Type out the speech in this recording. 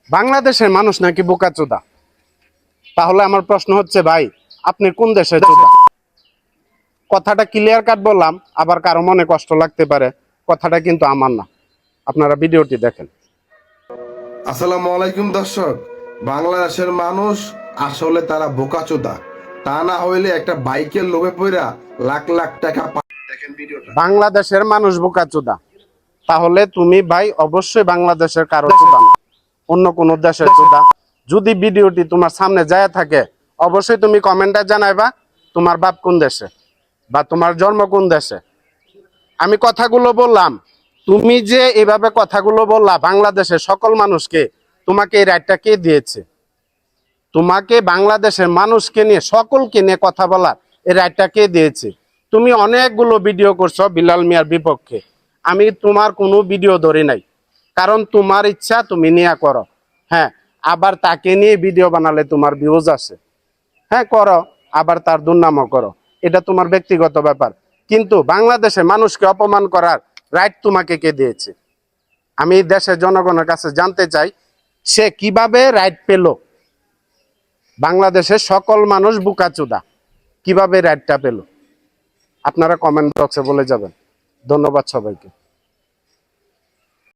বাংলাদেশের মানুষ নাকি বোকাচোদা? তাহলে আমার প্রশ্ন হচ্ছে ভাই, আপনি কোন দেশের চোদা? কথাটা ক্লিয়ার কাট বললাম, আবার কারো মনে কষ্ট লাগতে পারে, কথাটা কিন্তু আমার না। আপনারা ভিডিওটি দেখেন। আসসালামু আলাইকুম দর্শক। বাংলাদেশের মানুষ আসলে তারা বোকাচোদা। তা না হইলে একটা বাইকের লোভে পড়া লাখ লাখ টাকা দেখেন ভিডিওটা। বাংলাদেশের মানুষ বোকাচোদা, তাহলে তুমি ভাই অবশ্যই বাংলাদেশের কারো চোদা না, অন্য কোন দেশের চোদা। যদি ভিডিওটি তোমার সামনে যায় থাকে, অবশ্যই তুমি কমেন্টে জানাইবা তোমার বাপ কোন দেশে বা তোমার জন্ম কোন দেশে। আমি কথাগুলো বললাম, তুমি যে এভাবে কথাগুলো বললা বাংলাদেশের সকল মানুষকে, তোমাকে এই রাইটটা কে দিয়েছে? তোমাকে বাংলাদেশের মানুষকে নিয়ে, সকলকে নিয়ে কথা বলার এই রাইটটা কে দিয়েছে? তুমি অনেকগুলো ভিডিও করছো বিলাল মিয়ার বিপক্ষে, আমি তোমার কোনো ভিডিও ধরি নাই, কারণ তোমার ইচ্ছা তুমি নিয়ে করো। হ্যাঁ, আবার তাকে নিয়ে ভিডিও বানালে তোমার ভিউজ আসে, হ্যাঁ করো, আবার তার দুর্নামও করো, এটা তোমার ব্যক্তিগত ব্যাপার। কিন্তু বাংলাদেশের মানুষকে অপমান করার রাইট তোমাকে কে দিয়েছে? আমি দেশের জনগণের কাছে জানতে চাই, সে কিভাবে রাইট পেল? বাংলাদেশের সকল মানুষ বোকাচোদা, কিভাবে রাইটটা পেল? আপনারা কমেন্ট বক্সে বলে যাবেন। ধন্যবাদ সবাইকে।